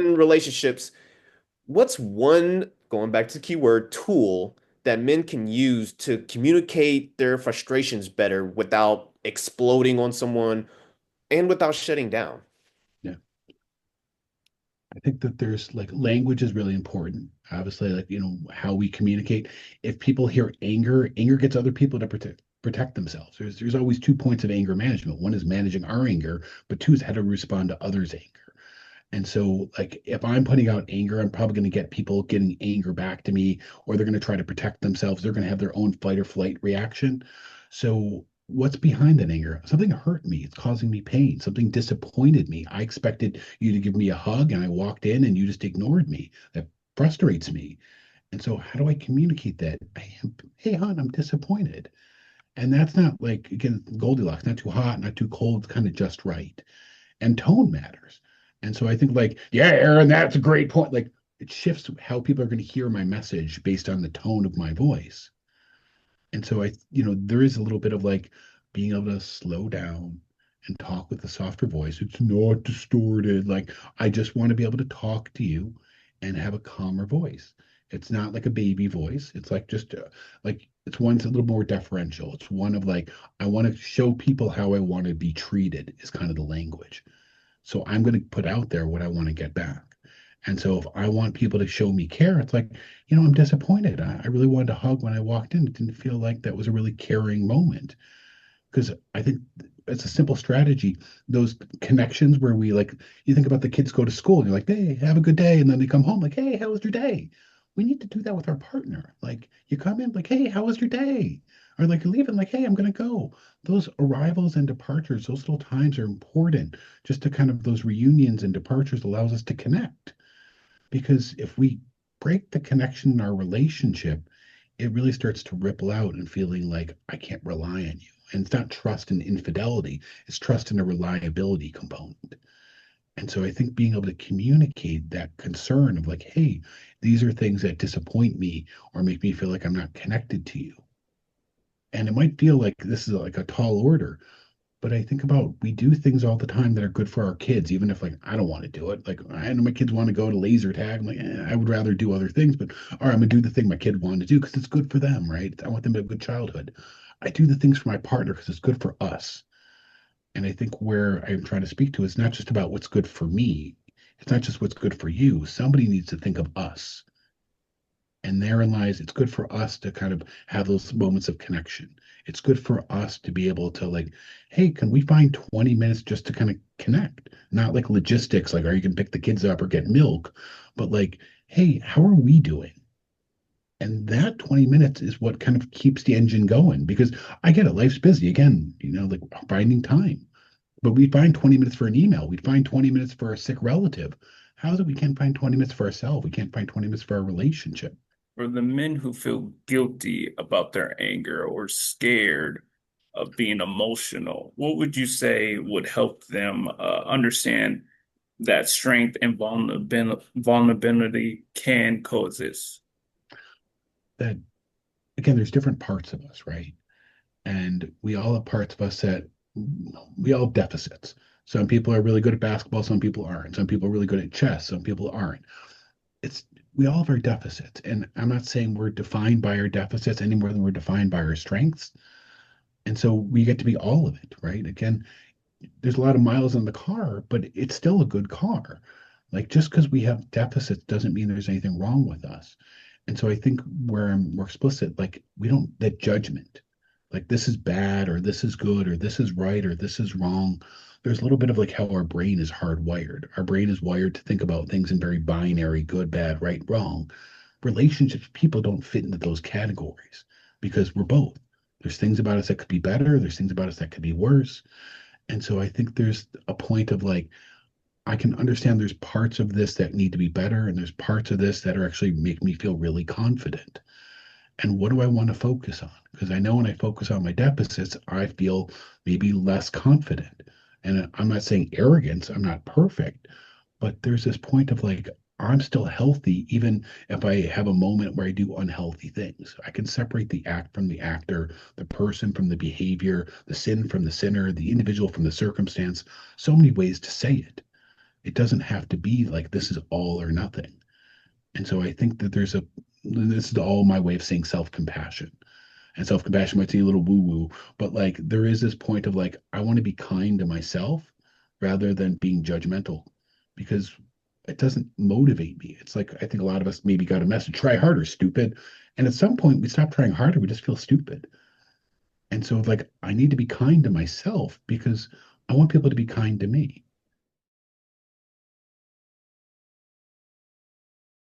in relationships, what's one, going back to the keyword, tool that men can use to communicate their frustrations better without exploding on someone and without shutting down? Yeah. I think that there's like language is really important. Obviously, like, how we communicate. If people hear anger, anger gets other people to protect themselves. There's always 2 points of anger management. One is managing our anger, but two is how to respond to others' anger. And so, like, if I'm putting out anger, I'm probably going to get people getting anger back to me, or they're going to try to protect themselves. They're going to have their own fight or flight reaction. So, what's behind that anger? Something hurt me. It's causing me pain. Something disappointed me. I expected you to give me a hug, and I walked in and you just ignored me. That frustrates me. And so, how do I communicate that? Hey, hon, I'm disappointed. And that's not like, again, Goldilocks, not too hot, not too cold, kind of just right, and tone matters. And so I think like, yeah, Aaron, that's a great point. Like it shifts how people are going to hear my message based on the tone of my voice. And so there is a little bit of like being able to slow down and talk with a softer voice. It's not distorted. Like I just want to be able to talk to you and have a calmer voice. It's not like a baby voice. It's like just like it's one's a little more deferential. It's one of like I want to show people how I want to be treated is kind of the language. So I'm going to put out there what I want to get back. And so if I want people to show me care, it's like, I'm disappointed. I really wanted to hug when I walked in. It didn't feel like that was a really caring moment. Because I think it's a simple strategy. Those connections where we like, you think about the kids go to school and you're like, hey, have a good day. And then they come home like, hey, how was your day? We need to do that with our partner. Like you come in like, hey, how was your day? Or like you're leaving like, hey, I'm gonna go. Those arrivals and departures, those little times are important. Just to kind of those reunions and departures allows us to connect. Because if we break the connection in our relationship, it really starts to ripple out and feeling like I can't rely on you. And it's not trust and infidelity, it's trust and a reliability component. And so I think being able to communicate that concern of like, hey, these are things that disappoint me or make me feel like I'm not connected to you. And it might feel like this is like a tall order, but I think about we do things all the time that are good for our kids, even if like I don't want to do it. Like I know my kids want to go to laser tag. I'm like, I would rather do other things, but all right, I'm gonna do the thing my kid wanted to do because it's good for them, right? I want them to have a good childhood. I do the things for my partner because it's good for us. And I think where I'm trying to speak to is not just about what's good for me. It's not just what's good for you. Somebody needs to think of us. And therein lies, it's good for us to kind of have those moments of connection. It's good for us to be able to like, hey, can we find 20 minutes just to kind of connect? Not like logistics, like, are you going to pick the kids up or get milk? But like, hey, how are we doing? And that 20 minutes is what kind of keeps the engine going because I get it, life's busy. Again, like finding time. But we find 20 minutes for an email. We'd find 20 minutes for a sick relative. How is it we can't find 20 minutes for ourselves? We can't find 20 minutes for our relationship. For the men who feel guilty about their anger or scared of being emotional, what would you say would help them understand that strength and vulnerability can coexist? That again, there's different parts of us, right? And we all have parts of us that we all have deficits. Some people are really good at basketball, some people aren't. Some people are really good at chess, some people aren't. It's we all have our deficits. And I'm not saying we're defined by our deficits any more than we're defined by our strengths. And so we get to be all of it, right? Again, there's a lot of miles in the car, but it's still a good car. Like just because we have deficits doesn't mean there's anything wrong with us. And so I think where I'm more explicit, like we don't that judgment, like this is bad or this is good or this is right or this is wrong. There's a little bit of like how our brain is hardwired. Our brain is wired to think about things in very binary, good, bad, right, wrong. Relationships, people don't fit into those categories because we're both. There's things about us that could be better. There's things about us that could be worse. And so I think there's a point of like, I can understand there's parts of this that need to be better, and there's parts of this that are actually make me feel really confident. And what do I want to focus on? Because I know when I focus on my deficits, I feel maybe less confident. And I'm not saying arrogance, I'm not perfect, but there's this point of like, I'm still healthy, even if I have a moment where I do unhealthy things. I can separate the act from the actor, the person from the behavior, the sin from the sinner, the individual from the circumstance. So many ways to say it. It doesn't have to be like this is all or nothing. And so I think that this is all my way of saying self-compassion. And self-compassion might seem a little woo-woo, but like there is this point of like, I want to be kind to myself rather than being judgmental because it doesn't motivate me. It's like I think a lot of us maybe got a message, try harder, stupid. And at some point we stop trying harder, we just feel stupid. And so like I need to be kind to myself because I want people to be kind to me.